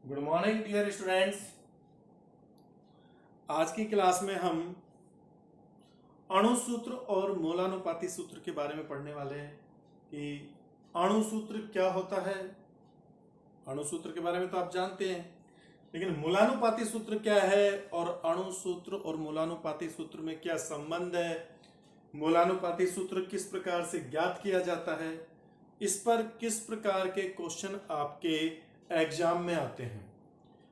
Good morning dear students. आज की class में हम अणु सूत्र और मूलानुपाती सूत्र के बारे में पढ़ने वाले हैं कि अणु सूत्र क्या होता है। अणु सूत्र के बारे में तो आप जानते हैं, लेकिन मूलानुपाती सूत्र क्या है और अणु सूत्र और मूलानुपाती सूत्र में क्या संबंध है, मूलानुपाती सूत्र किस प्रकार से ज्ञात किया जाता है, इस पर किस प्रकार के क्वेश्चन आपके एग्जाम में आते हैं,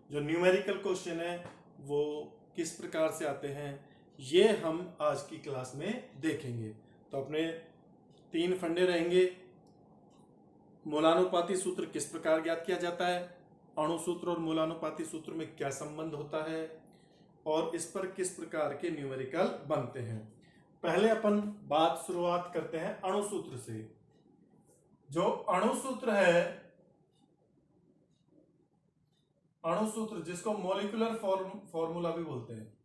जो न्यूमेरिकल क्वेश्चन है वो किस प्रकार से आते हैं, ये हम आज की क्लास में देखेंगे। तो अपने 3 फंडे रहेंगे। मूलानुपाती सूत्र किस प्रकार ज्ञात किया जाता है, अणु सूत्र और मूलानुपाती सूत्र में क्या संबंध होता है, और इस पर किस प्रकार के न्यूमेरिकल बनते हैं। पहले अपन शुरुआत करते हैं अणु सूत्र से। जो अणु सूत्र है, अणु सूत्र जिसको मॉलिक्यूलर फॉर्मूला भी बोलते हैं,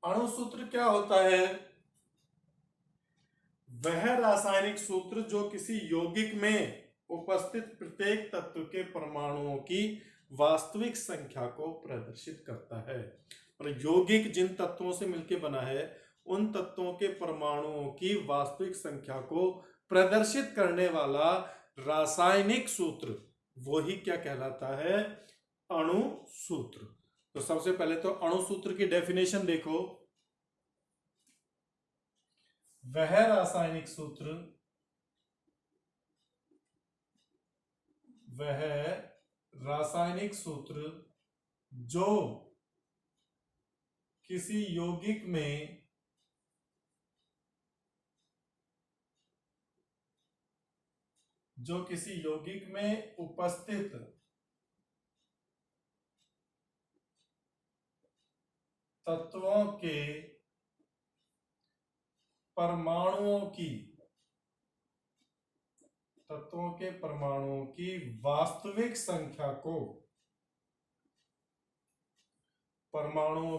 अणु सूत्र क्या होता है? वह रासायनिक सूत्र जो किसी यौगिक में उपस्थित प्रत्येक तत्व के परमाणुओं की वास्तविक संख्या को प्रदर्शित करता है। और यौगिक जिन तत्वों से मिलकर बना है उन तत्वों के परमाणुओं की वास्तविक संख्या को प्रदर्शित करने वाला रासायनिक सूत्र वही क्या कहलाता है? अणु सूत्र। तो सबसे पहले तो अणु सूत्र की डेफिनेशन देखो। वह रासायनिक सूत्र, वह रासायनिक सूत्र जो किसी यौगिक में उपस्थित तत्वों के परमाणुओं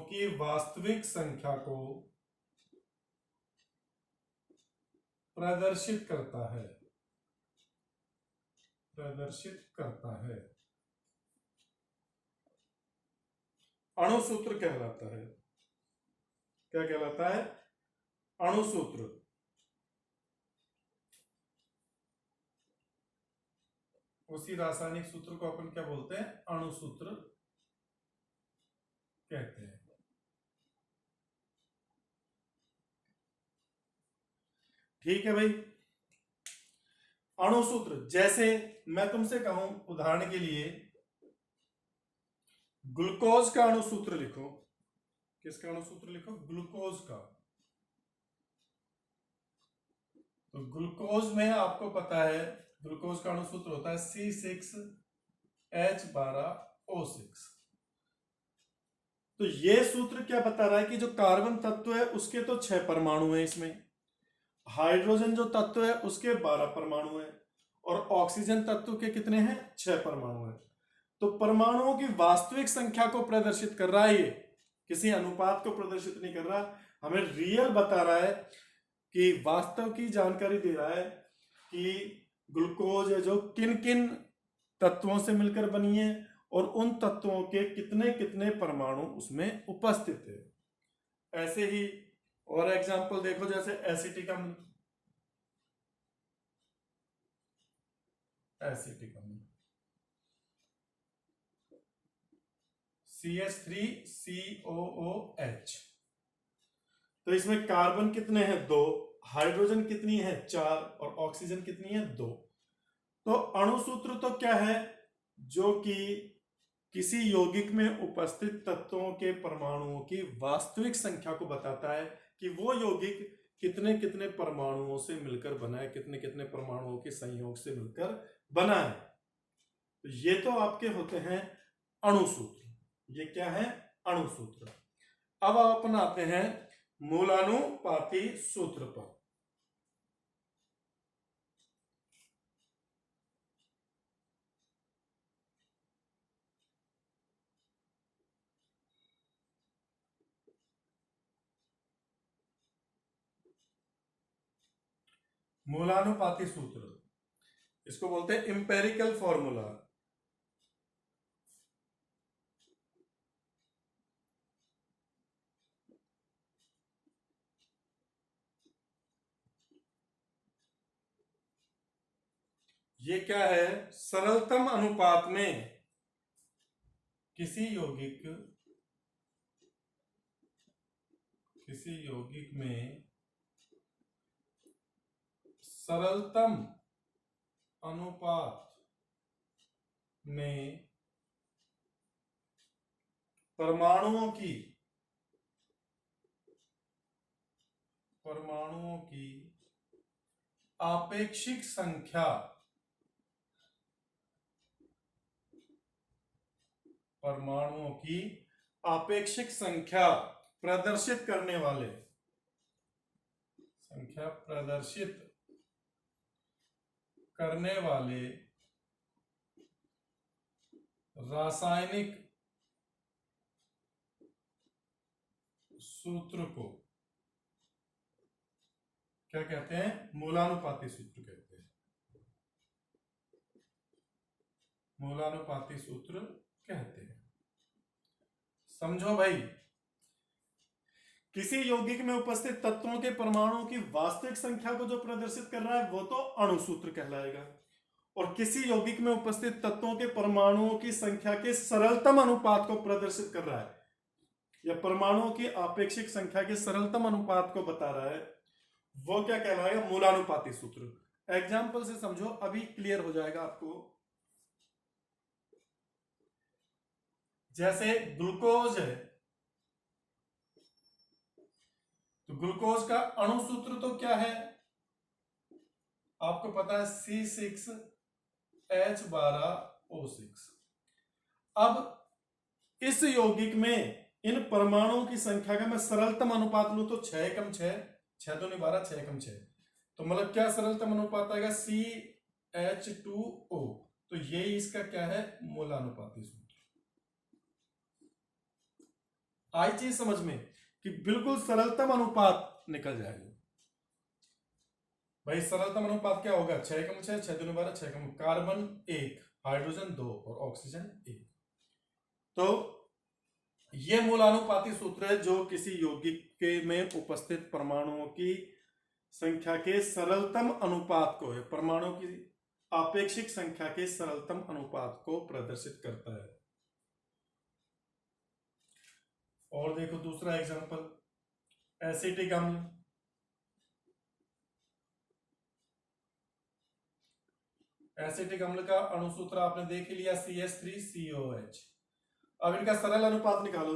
की वास्तविक संख्या को प्रदर्शित करता है अणु सूत्र कहलाता है। क्या कहलाता है? अणु सूत्र। उसी रासायनिक सूत्र को अपन क्या बोलते हैं? अणु सूत्र कहते हैं। ठीक है भाई। अणु सूत्र जैसे मैं तुमसे कहूं, उदाहरण के लिए ग्लूकोज का अणु सूत्र लिखो। किसका अणु सूत्र लिखो? ग्लूकोज का। तो ग्लूकोज में आपको पता है ग्लूकोज का अणु सूत्र होता है C6H12O6। तो ये सूत्र क्या बता रहा है कि जो कार्बन तत्व है उसके तो 6 परमाणु हैं, इसमें हाइड्रोजन जो तत्व है उसके 12 परमाणु हैं, और ऑक्सीजन तत्व के कितने हैं? 6 परमाणु हैं। तो परमाणुओं की वास्तविक संख्या को प्रदर्शित कर रहा है, ये किसी अनुपात को प्रदर्शित नहीं कर रहा, हमें रियल बता रहा है कि वास्तव की जानकारी दे रहा है कि ग्लूकोज है जो किन किन तत्वों से मिलकर बनी है और उन तत्वों के कितने कितने परमाणु उसमें उपस्थित है। ऐसे ही और एग्जांपल देखो, जैसे एसिटिक अम्ल। CH3COOH। तो इसमें कार्बन कितने हैं? 2, हाइड्रोजन कितनी है? 4, और ऑक्सीजन कितनी है? 2। तो अणु सूत्र तो क्या है? जो कि किसी यौगिक में उपस्थित तत्वों के परमाणुओं की वास्तविक संख्या को बताता है कि वो यौगिक कितने कितने परमाणुओं से मिलकर बना है, कितने कितने परमाणुओं के संयोग से मिलकर बना है। तो ये तो आपके होते हैं अणु सूत्र। ये क्या है? अणु सूत्र। अब अपन आते हैं मूलानुपाती सूत्र पर। मूलानुपाती सूत्र, इसको बोलते हैं इंपेरिकल फॉर्मूला। ये क्या है? सरलतम अनुपात में किसी यौगिक में सरलतम अनुपात में परमाणुओं की आपेक्षिक संख्या प्रदर्शित करने वाले रासायनिक सूत्र को क्या कहते हैं? मूलानुपाती सूत्र कहते हैं। मूलानुपाती सूत्र कहते हैं। समझो भाई, किसी यौगिक में उपस्थित तत्वों के परमाणुओं की वास्तविक संख्या को जो प्रदर्शित कर रहा है वो तो अणु सूत्र कहलाएगा, और किसी यौगिक में उपस्थित तत्वों के परमाणुओं की संख्या के सरलतम अनुपात को प्रदर्शित कर रहा है, या परमाणुओं की आपेक्षिक संख्या के सरलतम अनुपात को बता रहा है, वो क्या कहलाएगा? मूलानुपाती सूत्र। एग्जाम्पल से समझो, अभी क्लियर हो जाएगा आपको। जैसे ग्लूकोज है, तो ग्लूकोज का अणु सूत्र तो क्या है? आपको पता है C6H12O6। अब इस यौगिक में इन परमाणुओं की संख्या का मैं सरलतम अनुपात लूं तो 6 एकम 6, 6 2 12, 6 एकम 6, तो मतलब क्या सरलतम अनुपात आएगा? CH2O। तो ये इसका क्या है? मूलानुपाती सूत्र। आई चीज समझ में कि बिल्कुल सरलतम अनुपात निकल जाएगा। भाई सरलतम अनुपात क्या होगा? 6 एकम 6, 6 2 12, 6 एकम, कार्बन 1, हाइड्रोजन 2 और ऑक्सीजन 1। तो ये मूलानुपाती सूत्र है जो किसी यौगिक के में उपस्थित परमाणुओं की संख्या के सरलतम अनुपात को, परमाणुओं की आपेक्षिक संख्या के सरलतम अनुपात को प्रदर्शित करता है। और देखो दूसरा एग्जांपल, एसिटिक अम्ल। एसिटिक अम्ल का अणु सूत्र आपने देख लिया, CH3COH। अब इनका सरल अनुपात निकालो।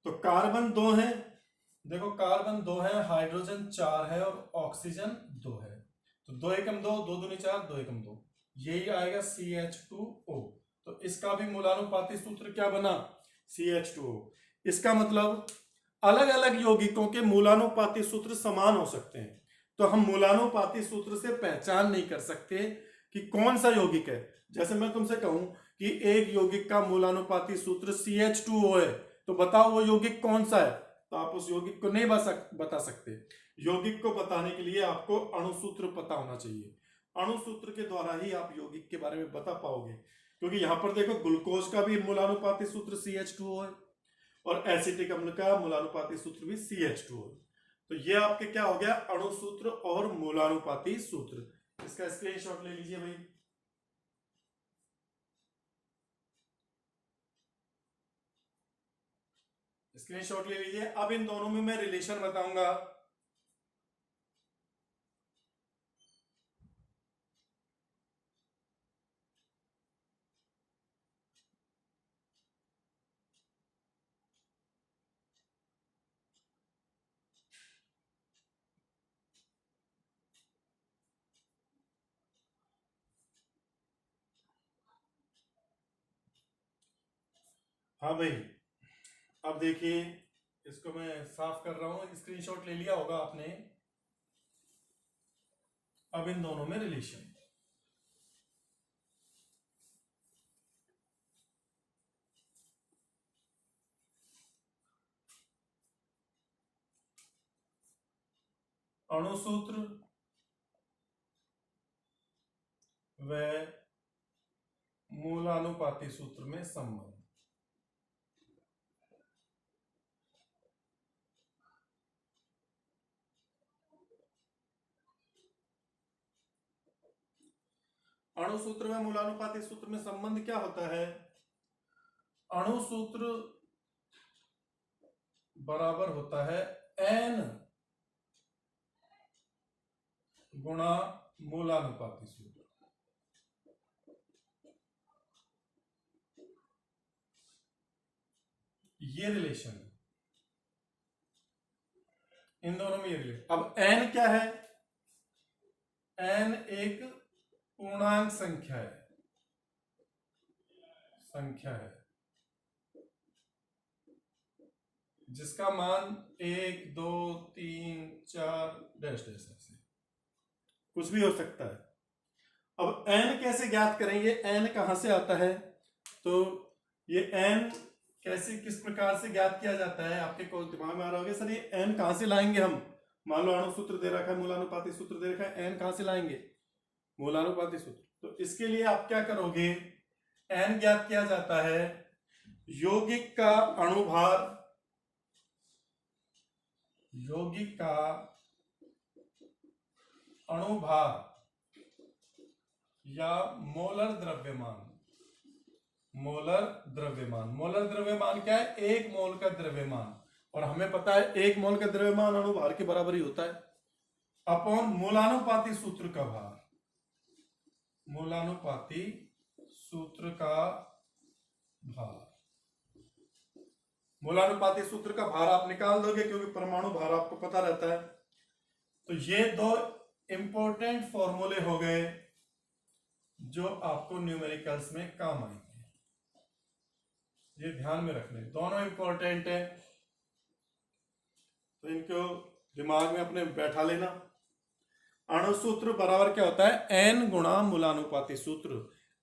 तो कार्बन 2 है, देखो कार्बन 2 है, हाइड्रोजन 4 है और ऑक्सीजन 2 है, तो 2 एकम 2, 2 दूनी 4, 2 एकम 2, यही आएगा CH2O। तो इसका भी मूलानुपाती सूत्र क्या बना? CH2O। इसका मतलब अलग अलग यौगिकों के मूलानुपाती सूत्र समान हो सकते हैं, तो हम मूलानुपाती सूत्र से पहचान नहीं कर सकते कि कौन सा यौगिक है। जैसे मैं तुमसे कहूं कि एक यौगिक का मूलानुपाती सूत्र CH2O है, तो बताओ वो यौगिक कौन सा है, तो आप उस यौगिक को नहीं बता सकते। यौगिक को बताने के लिए आपको अणु सूत्र पता होना चाहिए। अणु सूत्र के द्वारा ही आप यौगिक के बारे में बता पाओगे, क्योंकि यहां पर देखो ग्लूकोज का भी मूलानुपाती सूत्र CH2O है और एसिटिक अम्ल का मूलानुपाती सूत्र भी CH2O है। तो ये आपके क्या हो गया? अणु सूत्र और मूलानुपाती सूत्र। इसका स्क्रीनशॉट ले लीजिए भाई। स्क्रीनशॉट ले लीजिए। अब इन दोनों में मैं रिलेशन बताऊंगा। हाँ भाई, अब देखिए, इसको मैं साफ कर रहा हूं, स्क्रीनशॉट ले लिया होगा आपने। अब इन दोनों में रिलेशन, अणु सूत्र व मूलानुपाती सूत्र में संबंध। अणु सूत्र में मूलानुपाती सूत्र में संबंध क्या होता है? अणु सूत्र बराबर होता है n गुणा मूलानुपाती सूत्र। ये रिलेशन है, इन दोनों में ये रिलेशन। अब n क्या है? n एक पूर्णांक संख्या है जिसका मान 1 2 3 4 डैश डैश ऐसे कुछ भी हो सकता है। अब n कैसे ज्ञात करेंगे? n कहां से आता है? तो ये n कैसे किस प्रकार से ज्ञात किया जाता है? आपके को दिमाग में आ रहा होगा सर ये n कहां से लाएंगे हम? मान लो अणु सूत्र दे रखा है, मूलानुपाती सूत्र दे रखा है, n कहां से लाएंगे? मूलानुपाती सूत्र। तो इसके लिए आप क्या करोगे? n ज्ञात किया जाता है यौगिक का अणुभार या मोलर द्रव्यमान क्या है? 1 मोल का द्रव्यमान, और हमें पता है 1 मोल का द्रव्यमान अणुभार के बराबर ही होता है अपॉन मूलानुपाती सूत्र का भार। मूलानुपाती सूत्र का भार आप निकाल दोगे क्योंकि परमाणु भार आपको पता रहता है। तो ये 2 इंपॉर्टेंट फॉर्मूले हो गए जो आपको न्यूमेरिकल्स में काम आएंगे, ये ध्यान में रखने, दोनों इंपॉर्टेंट है तो इनको दिमाग में अपने बैठा लेना। अणु सूत्र बराबर क्या होता है? n गुणा मूलानुपाती सूत्र।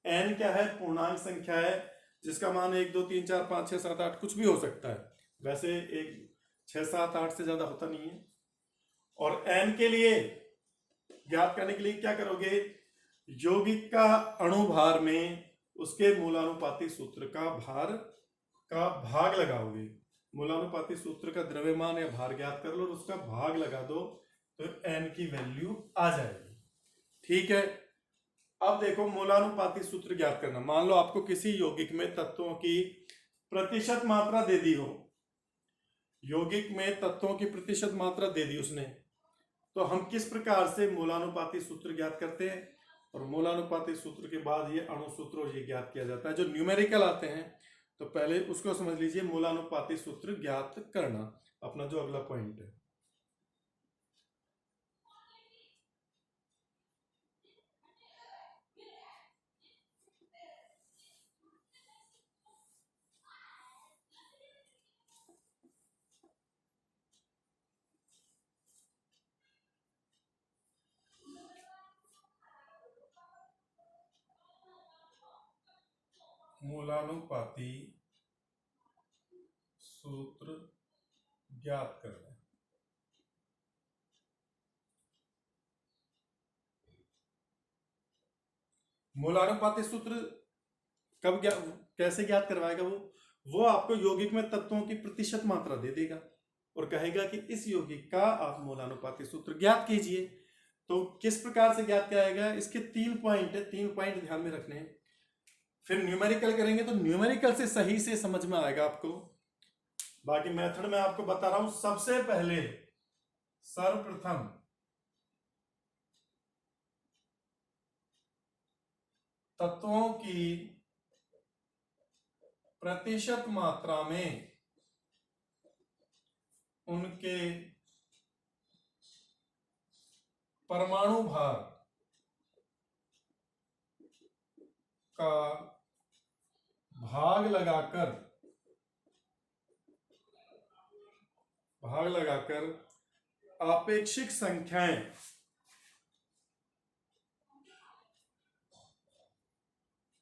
n क्या है? पूर्णांक संख्या है जिसका मान 1 2 3 4 5 6 7 8 कुछ भी हो सकता है, वैसे 6 7 8 से ज्यादा होता नहीं है। और n के लिए ज्ञात करने के लिए क्या करोगे? यौगिक का अणुभार में उसके मूलानुपाती सूत्र का भाग लगाओगे। मूलानुपाती सूत्र का द्रव्यमान या भार ज्ञात कर लो और उसका भाग लगा दो तो n की वैल्यू आ जाएगी। ठीक है, अब देखो मूलानुपाती सूत्र ज्ञात करना। मान लो आपको किसी यौगिक में तत्वों की प्रतिशत मात्रा दे दी हो, यौगिक में तत्वों की प्रतिशत मात्रा दे दी उसने, तो हम किस प्रकार से मूलानुपाती सूत्र ज्ञात करते हैं? और मूलानुपाती सूत्र के बाद ये अणु सूत्र और ये ज्ञात किया जाता है। जो न्यूमेरिकल आते हैं तो पहले उसको समझ लीजिए, मूलानुपाती सूत्र ज्ञात करना अपना जो अगला पॉइंट है। मूलानुपाती सूत्र ज्ञात करना। मूलानुपाती सूत्र कैसे ज्ञात करवाएगा? वो आपको यौगिक में तत्वों की प्रतिशत मात्रा दे देगा और कहेगा कि इस यौगिक का आप मूलानुपाती सूत्र ज्ञात कीजिए। तो किस प्रकार से ज्ञात किया जाएगा? इसके 3 पॉइंट है, 3 पॉइंट ध्यान में रखने हैं। फिर न्यूमेरिकल करेंगे तो न्यूमेरिकल से सही से समझ में आएगा आपको। बाकी मेथड में आपको बता रहा हूं। सबसे पहले सर्वप्रथम तत्वों की प्रतिशत मात्रा में उनके परमाणु भार का भाग लगाकर आपेक्षिक संख्याएं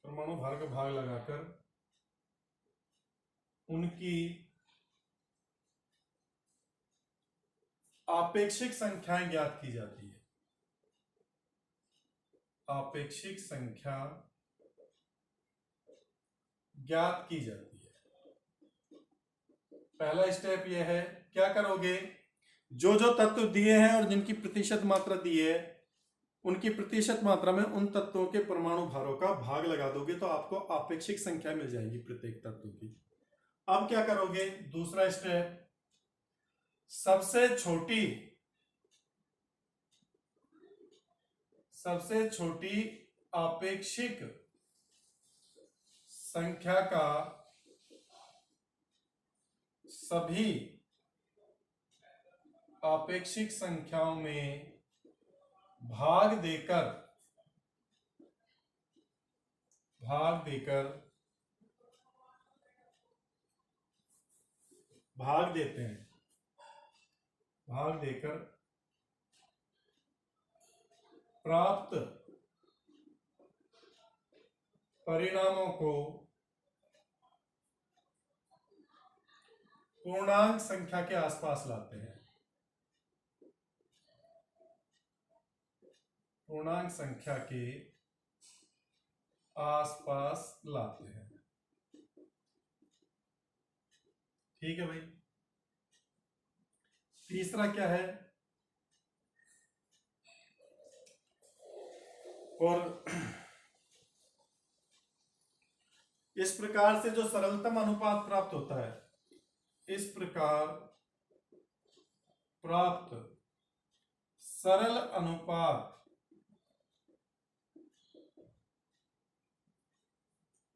परमाणु भार का भाग लगाकर उनकी आपेक्षिक संख्याएं ज्ञात की जाती है। आपेक्षिक संख्या ज्ञात की जाती है। पहला स्टेप यह है, क्या करोगे, जो जो तत्व दिए हैं और जिनकी प्रतिशत मात्रा दी है उनकी प्रतिशत मात्रा में उन तत्वों के परमाणु भारों का भाग लगा दोगे तो आपको आपेक्षिक संख्या मिल जाएगी प्रत्येक तत्व की। अब क्या करोगे, दूसरा स्टेप, सबसे छोटी आपेक्षिक संख्या का सभी आपेक्षिक संख्याओं में भाग देकर प्राप्त परिणामों को पूर्णांक संख्या के आसपास लाते हैं। पूर्णांक संख्या के आसपास लाते हैं। ठीक है भाई। तीसरा क्या है, और इस प्रकार से जो सरलतम अनुपात प्राप्त होता है, इस प्रकार प्राप्त सरल अनुपात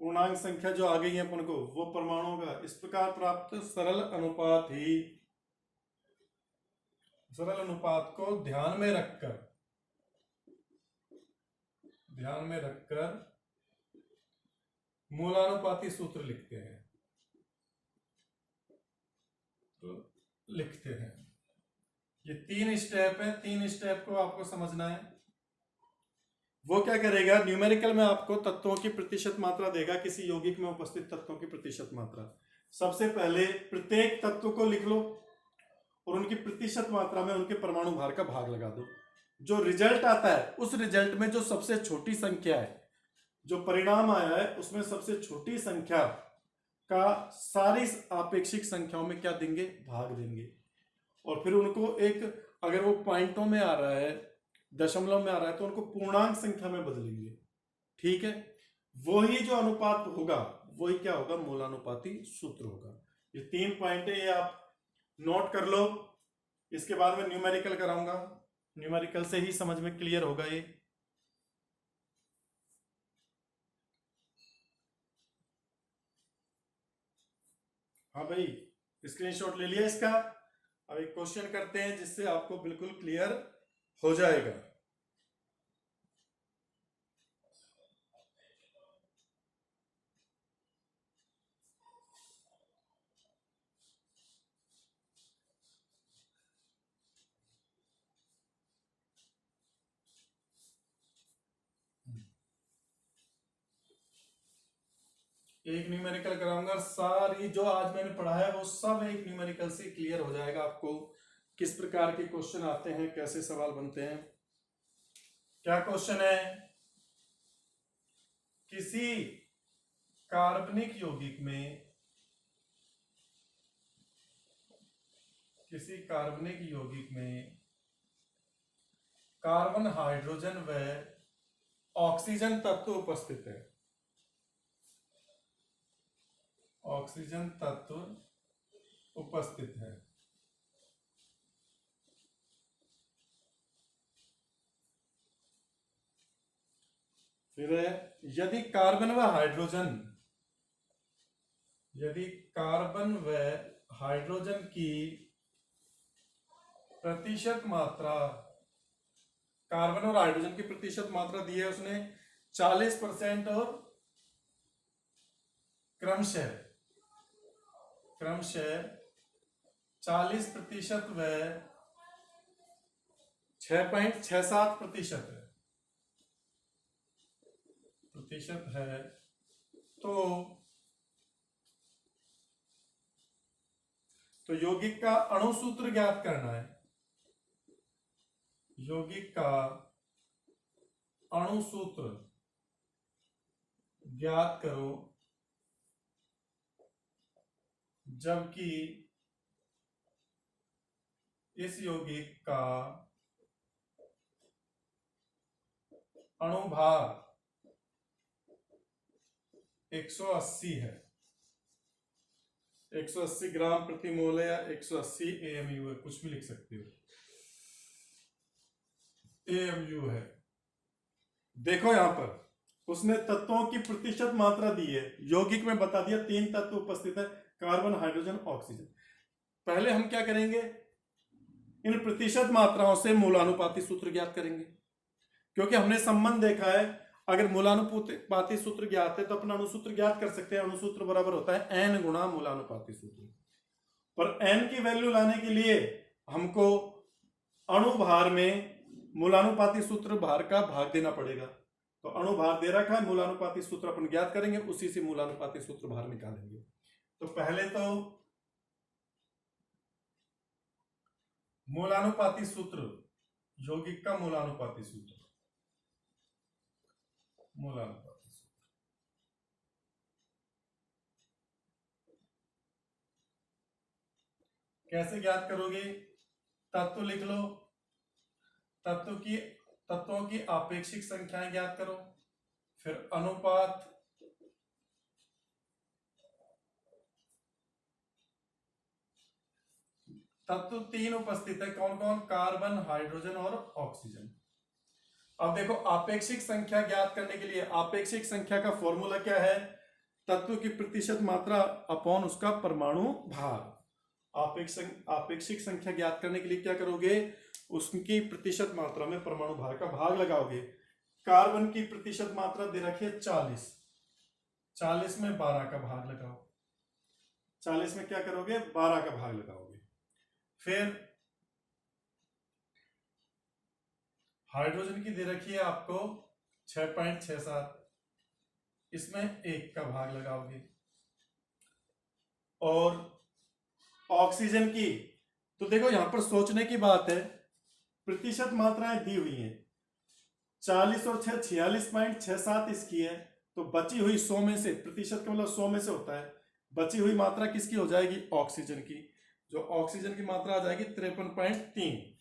पूर्णांक संख्या जो आ गई है अपन को वो परमाणुओं का, इस प्रकार प्राप्त सरल अनुपात को ध्यान में रखकर मूलानुपाती सूत्र लिखते हैं। तो लिखते हैं, ये 3 स्टेप है, 3 स्टेप को आपको समझना है। वो क्या करेगा, न्यूमेरिकल में आपको तत्वों की प्रतिशत मात्रा देगा, किसी यौगिक में उपस्थित तत्वों की प्रतिशत मात्रा। सबसे पहले प्रत्येक तत्व को लिख लो और उनकी प्रतिशत मात्रा में उनके परमाणु भार का भाग लगा दो। जो रिजल्ट आता है उस रिजल्ट में जो सबसे छोटी संख्या है, जो परिणाम आया है उसमें सबसे छोटी संख्या का सारी आपेक्षिक संख्याओं में क्या देंगे, भाग देंगे। और फिर उनको एक, अगर वो पॉइंटों में आ रहा है, दशमलव में आ रहा है, तो उनको पूर्णांक संख्या में बदलेंगे। ठीक है, वही जो अनुपात होगा वही क्या होगा, मूलानुपाती सूत्र होगा। ये 3 पॉइंट है, ये आप नोट कर लो। इसके बाद में न्यूमेरिकल कराऊंगा, न्यूमेरिकल से ही समझ में क्लियर होगा ये। हाँ भाई, स्क्रीनशॉट ले लिया इसका। अब एक क्वेश्चन करते हैं जिससे आपको बिल्कुल क्लियर हो जाएगा। एक न्यूमेरिकल कराऊंगा, सारी जो आज मैंने पढ़ा है वो सब एक न्यूमेरिकल से क्लियर हो जाएगा आपको, किस प्रकार के क्वेश्चन आते हैं, कैसे सवाल बनते हैं। क्या क्वेश्चन है, किसी कार्बनिक यौगिक में कार्बन, हाइड्रोजन व ऑक्सीजन तत्व उपस्थित है। ऑक्सीजन तत्व उपस्थित है। फिर यदि कार्बन व हाइड्रोजन की प्रतिशत मात्रा, कार्बन और हाइड्रोजन की प्रतिशत मात्रा दी है उसने 40% और क्रमशः 40% व 6.67% है। तो यौगिक का अणु सूत्र ज्ञात करना है। यौगिक का अणु सूत्र ज्ञात करो जबकि इस यौगिक का अणुभार 180 है। 180 ग्राम प्रति मोल है या 180 AMU है, कुछ भी लिख सकते हो, AMU है। देखो यहां पर उसने तत्वों की प्रतिशत मात्रा दी है, यौगिक में बता दिया 3 तत्व उपस्थित है, कार्बन, हाइड्रोजन, ऑक्सीजन। पहले हम क्या करेंगे, इन प्रतिशत मात्राओं से मूलानुपाती सूत्र ज्ञात करेंगे, क्योंकि हमने संबंध देखा है, अगर मूलानुपाती सूत्र ज्ञात है तो अपना अणुसूत्र ज्ञात कर सकते हैं। अणुसूत्र बराबर होता है n गुणा मूलानुपाती सूत्र। पर n की वैल्यू लाने के लिए हमको अणुभार में मूलानुपाती सूत्र भार का भाग देना पड़ेगा। तो अणुभार दे रखा है, मूलानुपाती सूत्र अपन ज्ञात करेंगे, उसी से मूलानुपाती सूत्र भार निकालेंगे। तो पहले तो मूलानुपाती सूत्र, यौगिक का मूलानुपाती सूत्र, मूलानुपाती सूत्र कैसे ज्ञात करोगे, तत्व लिख लो, तत्वों की आपेक्षिक संख्याएं ज्ञात करो, फिर अनुपात, तत्व 3 उपस्थित है, कौन कौन, कार्बन, हाइड्रोजन और ऑक्सीजन। अब देखो आपेक्षिक संख्या ज्ञात करने के लिए आपेक्षिक संख्या का फॉर्मूला क्या है, तत्व की प्रतिशत मात्रा अपॉन उसका परमाणु भार। आपेक्षिक संख्या ज्ञात करने के लिए क्या करोगे, उसकी प्रतिशत मात्रा में परमाणु भार का भाग लगाओगे। कार्बन की प्रतिशत मात्रा दे रखी है 40, 40 में 12 का भाग लगाओ, 40 में क्या करोगे, 12 का भाग लगाओगे। फिर हाइड्रोजन की दे रखी है आपको 6.67, इसमें 1 का भाग लगाओगे। और ऑक्सीजन की तो देखो यहां पर सोचने की बात है, प्रतिशत मात्राएं दी हुई हैं, 40 और 6 46.67 इसकी है, तो बची हुई 100 में से, प्रतिशत का मतलब 100 में से होता है, बची हुई मात्रा किसकी हो जाएगी, ऑक्सीजन की, जो ऑक्सीजन की मात्रा आ जाएगी 53.3।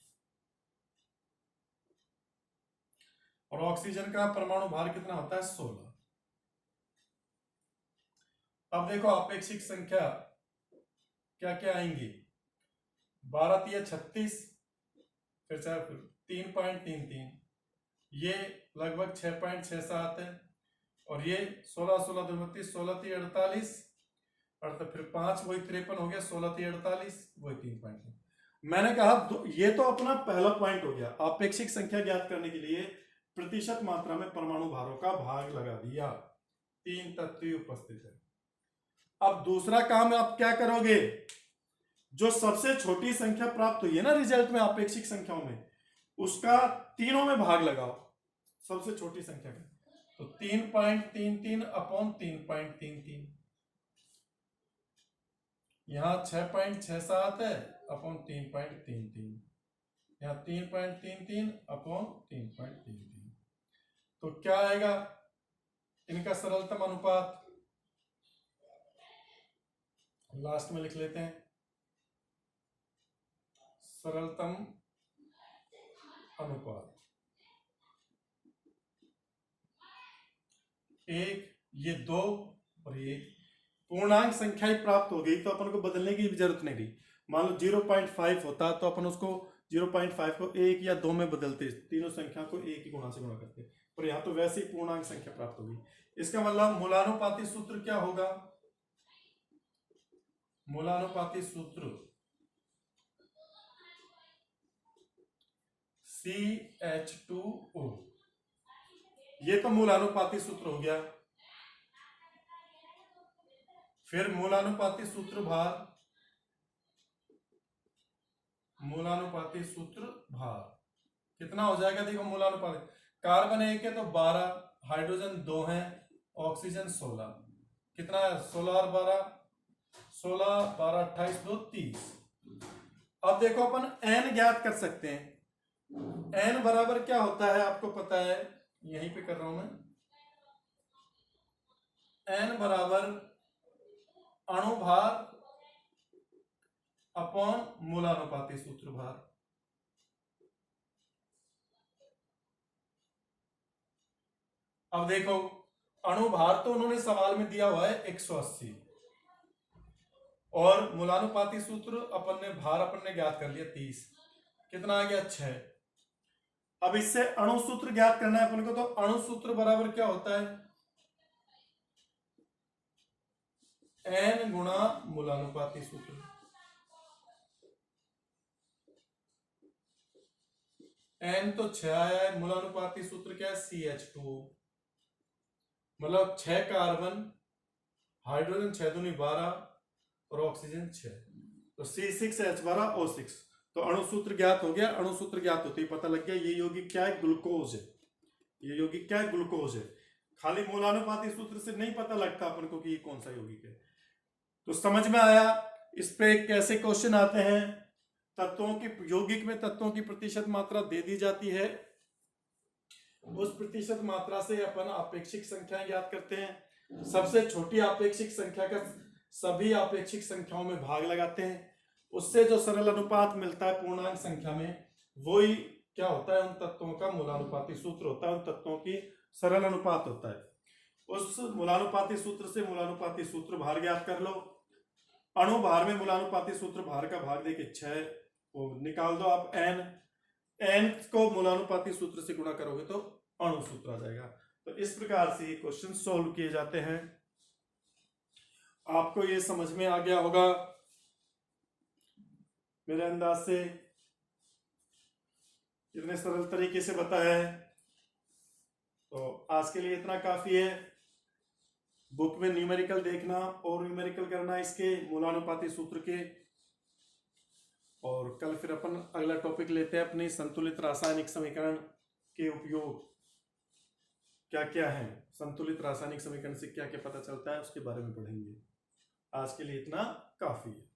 और ऑक्सीजन का परमाणु भार कितना होता है, 16। अब देखो अपेक्षिक संख्या क्या क्या आएंगी, 12 × 36, फिर 3.33, ये लगभग 6.67 है, और ये 16 16 2 32, 16 3 48, और तो फिर 5 वही 53 हो गया, 16 3 48 वही 3.3। मैंने कहा ये तो अपना पहला पॉइंट हो गया, आपेक्षिक संख्या ज्ञात करने के लिए प्रतिशत मात्रा में परमाणु भारों का भाग लगा दिया, 3 तत्व उपस्थित है। अब दूसरा काम आप क्या करोगे, जो सबसे छोटी संख्या प्राप्त हुई है ना रिजल्ट में आपेक्षिक संख्याओं में, उसका तीनों में भाग लगाओ, सबसे छोटी संख्या का, तो 3.33 अपॉन 3.33, यहां 6.67 है अपॉन 3.33, यहां 3.33 अपॉन 3.33, तो क्या आएगा इनका सरलतम अनुपात, लास्ट में लिख लेते हैं, सरलतम अनुपात 1, ये 2 और ये पूर्णांक संख्या ही प्राप्त हो गई, तो अपन को बदलने की भी जरूरत नहीं रही। मान लो 0.5 होता तो अपन उसको 0.5 को 1 या 2 में बदलते, तीनों संख्या को 1 ही गुणा से गुणा करते, पर यहां तो वैसे ही पूर्णांक संख्या प्राप्त हो गई। इसका मतलब मूलानुपाती सूत्र क्या होगा, मूलानुपाती सूत्र CH2O, ये तो मूलानुपाती सूत्र हो गया। फिर मूलानुपाती सूत्र भार, मूलानुपाती सूत्र भार कितना हो जाएगा, देखो मूलानुपाती, कार्बन 1 है तो 12, हाइड्रोजन 2 है, ऑक्सीजन 16, कितना है 16 और 12, 16 12 28 2 30। अब देखो अपन n ज्ञात कर सकते हैं, n बराबर क्या होता है आपको पता है, यहीं पे कर रहा हूं मैं, n बराबर अणुभार अपॉन मूलानुपाती सूत्र भार। अब देखो, अणुभार तो उन्होंने सवाल में दिया हुआ है 180, और मूलानुपाती सूत्र अपन ने ज्ञात कर लिया 30, कितना आ गया 6। अब इससे अणु सूत्र ज्ञात करना है अपन को, तो अणु सूत्र बराबर क्या होता है, n गुणा मूलानुपाती सूत्र। n तो 6 आया है, मूलानुपाती सूत्र क्या है CH2, मतलब 6 कार्बन, हाइड्रोजन 6 दूनी 12 और ऑक्सीजन 6, तो C6H12O6। तो अणु सूत्र ज्ञात हो गया। अणु सूत्र ज्ञात होते ही पता लग गया ये यौगिक क्या है, ग्लूकोज है। ये यौगिक क्या है, ग्लूकोज है। खाली मूलानुपाती सूत्र से नहीं पता लगता अपन को कि ये कौन सा यौगिक है। तो समझ में आया इस पे कैसे क्वेश्चन आते हैं। तत्वों की, यौगिक में तत्वों की प्रतिशत मात्रा दे दी जाती है, उस प्रतिशत मात्रा से अपन आपेक्षिक संख्या ज्ञात करते हैं। सबसे छोटी आपेक्षिक संख्या का सभी आपेक्षिक संख्याओं में भाग लगाते हैं, उससे जो सरल अनुपात मिलता है पूर्णांक संख्या में, वही क्या होता है, उन तत्वों का मूलानुपाती सूत्र होता है, उन तत्वों की सरल अनुपात होता है। उस मूलानुपाती सूत्र से मूलानुपाती सूत्र भार ज्ञात कर लो। अणु भार में मूलानुपाती सूत्र भार का भाग देके 6 वो निकाल दो आप, n को मूलानुपाती सूत्र से गुणा करोगे तो अणु सूत्र आ जाएगा। तो इस प्रकार से ये क्वेश्चन सॉल्व किए जाते हैं। आपको ये समझ में आ गया होगा मेरे अंदाज से, इतने सरल तरीके से बताया है। तो आज के लिए इतना काफी है। बुक में न्यूमेरिकल देखना और न्यूमेरिकल करना इसके मूलानुपाती सूत्र के, और कल फिर अपन अगला टॉपिक लेते हैं अपने संतुलित रासायनिक समीकरण के उपयोग क्या क्या है, संतुलित रासायनिक समीकरण से क्या क्या पता चलता है उसके बारे में पढ़ेंगे। आज के लिए इतना काफी है।